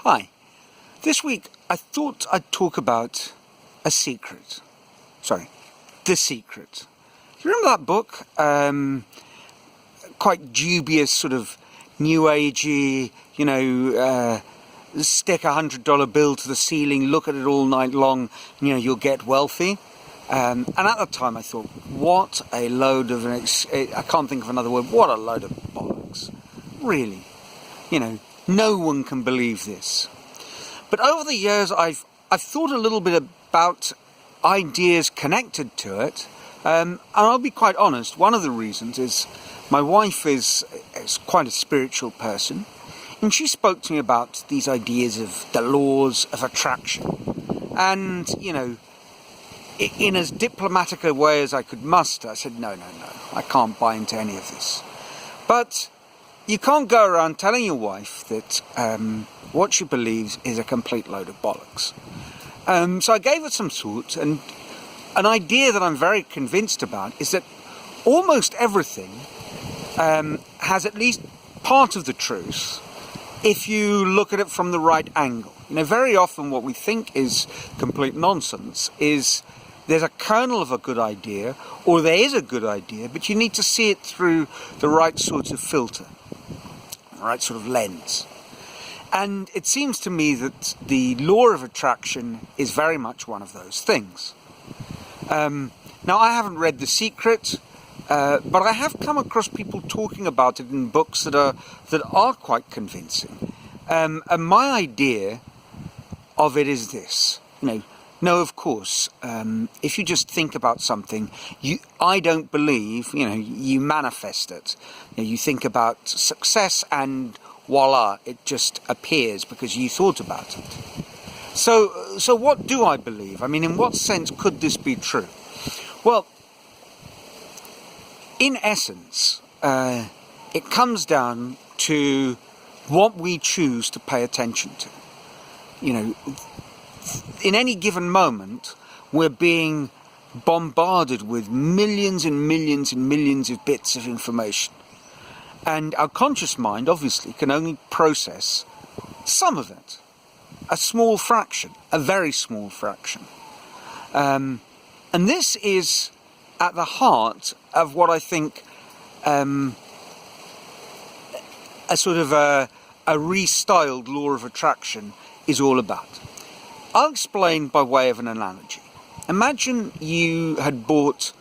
Hi. This week I thought I'd talk about a secret. Sorry, The Secret. You remember that book? Quite dubious, sort of new agey, stick $100 bill to the ceiling, look at it all night long, you'll get wealthy. And at the time I thought, what a load of, I can't think of another word, what a load of bollocks. Really. No one can believe this. But over the years, I've thought a little bit about ideas connected to it, and I'll be quite honest. One of the reasons is my wife is quite a spiritual person, and she spoke to me about these ideas of the laws of attraction. And in as diplomatic a way as I could muster, I said, no, I can't buy into any of this. But you can't go around telling your wife that what she believes is a complete load of bollocks. So I gave it some thought, and an idea that I'm very convinced about is that almost everything has at least part of the truth if you look at it from the right angle. Very often what we think is complete nonsense is there's a kernel of a good idea, or there is a good idea, but you need to see it through the right sort of filter, the right sort of lens. And it seems to me that the law of attraction is very much one of those things. Now, I haven't read The Secret, but I have come across people talking about it in books that are quite convincing. And my idea of it is this. No, of course, if you just think about something, I don't believe, you manifest it. You think about success and voila, it just appears because you thought about it. So what do I believe? In what sense could this be true? Well, in essence, it comes down to what we choose to pay attention to. In any given moment, we're being bombarded with millions and millions and millions of bits of information. And our conscious mind, obviously, can only process some of it. A small fraction, a very small fraction. And this is at the heart of what I think a sort of a restyled law of attraction is all about. I'll explain by way of an analogy. Imagine you had bought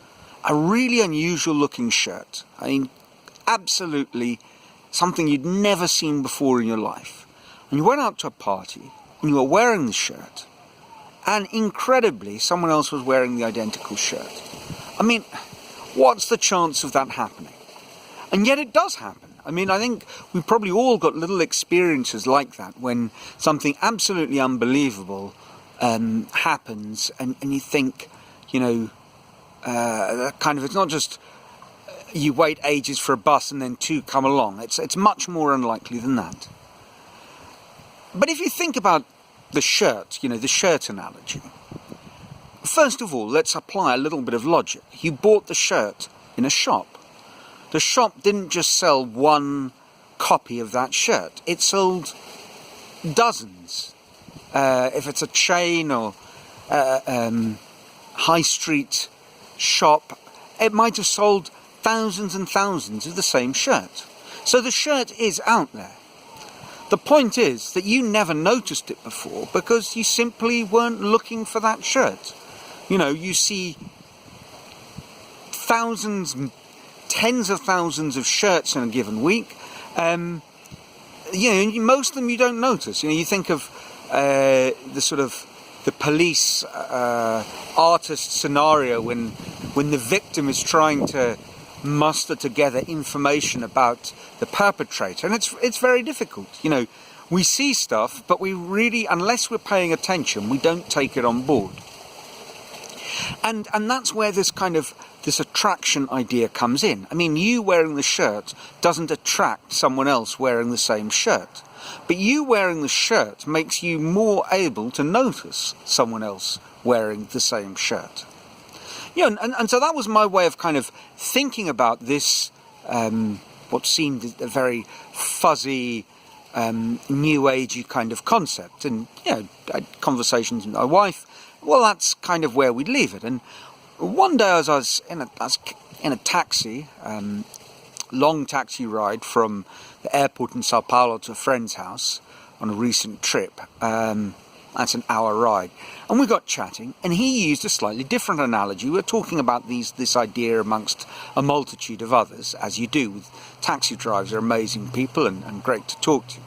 a really unusual looking shirt. Absolutely something you'd never seen before in your life. And you went out to a party and you were wearing the shirt, and incredibly someone else was wearing the identical shirt. What's the chance of that happening? And yet it does happen. I think we've probably all got little experiences like that when something absolutely unbelievable happens, and you think, it's not just you wait ages for a bus and then two come along. It's much more unlikely than that. But if you think about the shirt, the shirt analogy, first of all, let's apply a little bit of logic. You bought the shirt in a shop. The shop didn't just sell one copy of that shirt. It sold dozens. If it's a chain or high street shop, it might have sold thousands and thousands of the same shirt. So the shirt is out there. The point is that you never noticed it before because you simply weren't looking for that shirt. You see thousands, tens of thousands of shirts in a given week. Most of them you don't notice. You think of the police artist scenario when the victim is trying to muster together information about the perpetrator, and it's very difficult. We see stuff, but we really, unless we're paying attention, we don't take it on board. And that's where this attraction idea comes in. You wearing the shirt doesn't attract someone else wearing the same shirt. But you wearing the shirt makes you more able to notice someone else wearing the same shirt. And so that was my way of thinking about this, what seemed a very fuzzy new agey kind of concept. And, you know, I had conversations with my wife. Well, that's kind of where we'd leave it. And one day as I was in a taxi, long taxi ride from the airport in Sao Paulo to a friend's house on a recent trip. That's an hour ride. And we got chatting, and he used a slightly different analogy. We were talking about this idea amongst a multitude of others, as you do with taxi drivers. Are amazing people and great to talk to.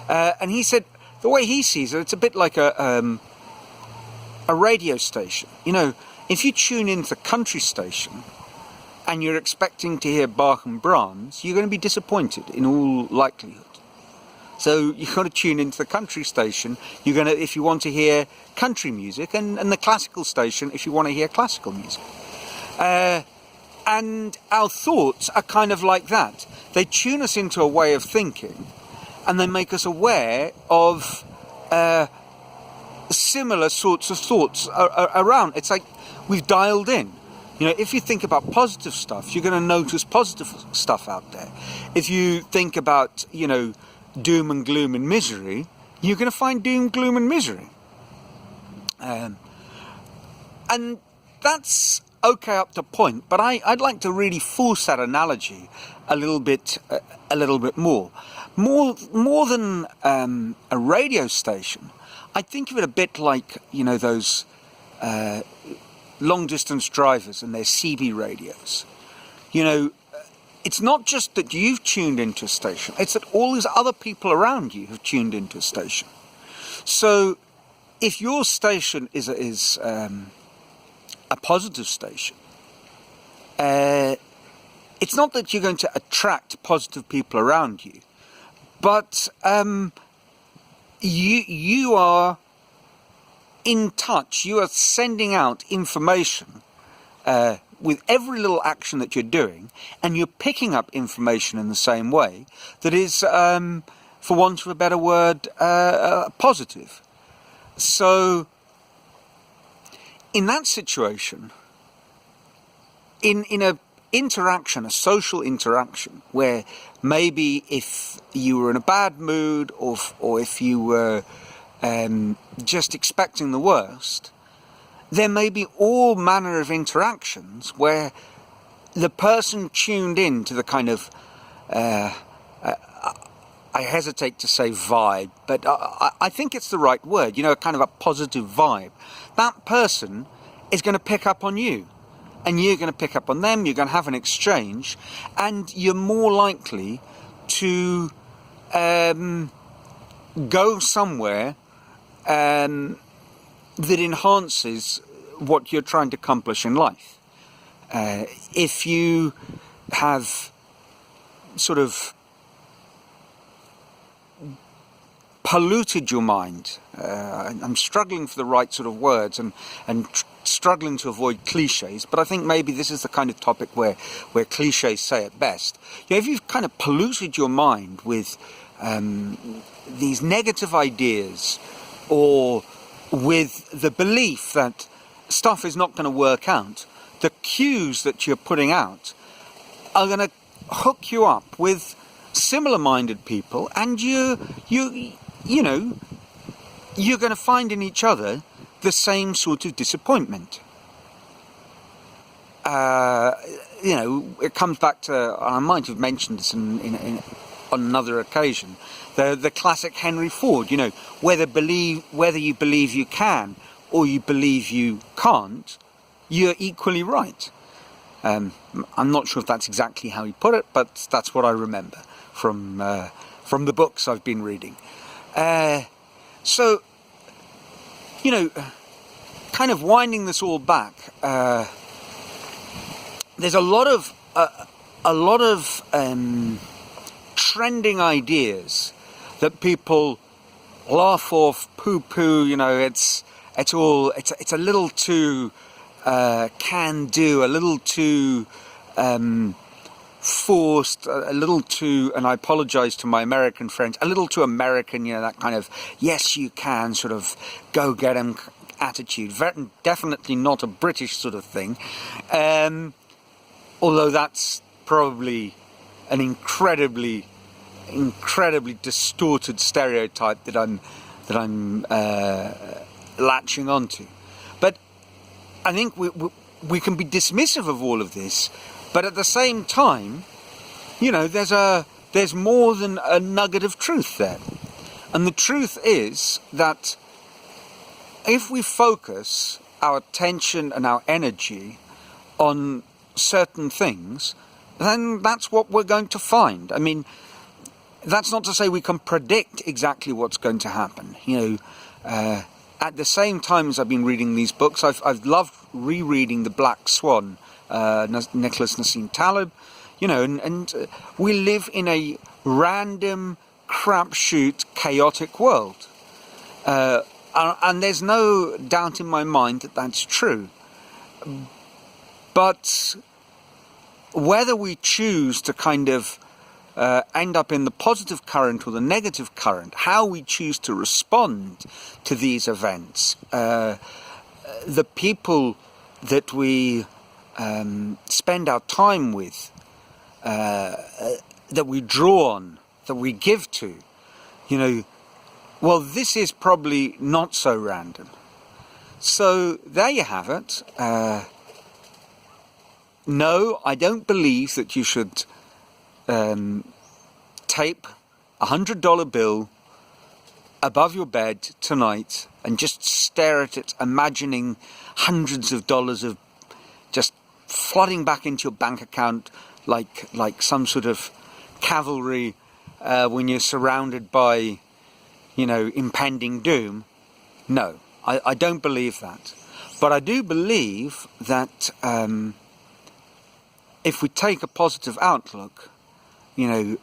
And he said, the way he sees it, it's a bit like a radio station. You know, if you tune into the country station and you're expecting to hear Bach and Brahms, you're going to be disappointed in all likelihood. So you've got to tune into the country station. You're going to, if you want to hear country music, and the classical station if you want to hear classical music. And our thoughts are kind of like that. They tune us into a way of thinking, and they make us aware of similar sorts of thoughts around. It's like we've dialed in. You know, if you think about positive stuff, you're going to notice positive stuff out there. If you think about, you know, doom and gloom and misery, you're going to find doom, gloom and misery. And that's okay up to point, but I'd like to really force that analogy a little bit more. More than a radio station, I think of it a bit like, you know, those long-distance drivers and their CB radios. You know, it's not just that you've tuned into a station, it's that all these other people around you have tuned into a station. So if your station is a positive station, it's not that you're going to attract positive people around you, but you are in touch, you are sending out information with every little action that you're doing, and you're picking up information in the same way that is, for want of a better word, positive. So, in that situation, in a interaction, a social interaction, where maybe if you were in a bad mood, or if you were just expecting the worst, there may be all manner of interactions where the person tuned in to the kind of, I hesitate to say vibe, but I think it's the right word, you know, kind of a positive vibe. That person is going to pick up on you, and you're going to pick up on them, you're going to have an exchange, and you're more likely to go somewhere that enhances what you're trying to accomplish in life. If you have sort of polluted your mind, I'm struggling for the right sort of words and struggling to avoid cliches, but I think maybe this is the kind of topic where cliches say it best. You know, if you've kind of polluted your mind with these negative ideas, or with the belief that stuff is not going to work out, the cues that you're putting out are going to hook you up with similar-minded people, and you know, you're going to find in each other the same sort of disappointment. You know, it comes back to, I might have mentioned this on another occasion, the classic Henry Ford, you know, whether you believe you can or you believe you can't, you're equally right. I'm not sure if that's exactly how he put it, but that's what I remember from the books I've been reading. So, you know, kind of winding this all back, there's a lot of trending ideas that people laugh off, poo-poo. You know, it's a little too can-do, a little too forced, a little too, and I apologise to my American friends, a little too American. You know, that kind of yes you can sort of go get 'em attitude. Definitely not a British sort of thing, although that's probably an incredibly incredibly distorted stereotype that I'm latching onto. But I think we can be dismissive of all of this, but at the same time, you know, there's more than a nugget of truth there. And the truth is that if we focus our attention and our energy on certain things, then that's what we're going to find. I mean, that's not to say we can predict exactly what's going to happen. You know, at the same time as I've been reading these books, I've loved rereading The Black Swan, Nicholas Nassim Taleb. You know, and we live in a random, crapshoot, chaotic world. And there's no doubt in my mind that that's true. But whether we choose to kind of end up in the positive current or the negative current, how we choose to respond to these events, the people that we spend our time with, that we draw on, that we give to, you know, well, this is probably not so random. So there you have it. No, I don't believe that you should tape a $100 bill above your bed tonight and just stare at it, imagining hundreds of dollars of just flooding back into your bank account like some sort of cavalry when you're surrounded by, you know, impending doom. No, I don't believe that. But I do believe that if we take a positive outlook, you know,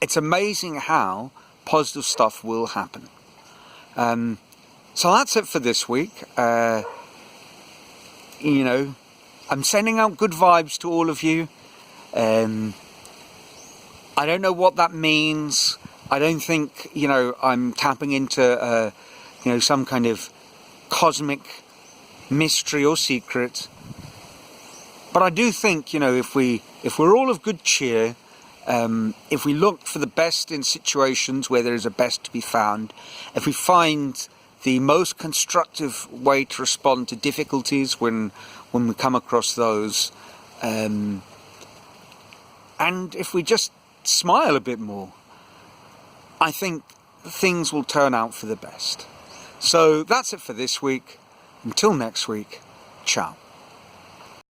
it's amazing how positive stuff will happen. So that's it for this week. You know, I'm sending out good vibes to all of you. I don't know what that means. I don't think, you know, I'm tapping into, you know, some kind of cosmic mystery or secret. But I do think, you know, if we're all of good cheer, if we look for the best in situations where there is a best to be found, if we find the most constructive way to respond to difficulties when we come across those, and if we just smile a bit more, I think things will turn out for the best. So that's it for this week. Until next week, ciao.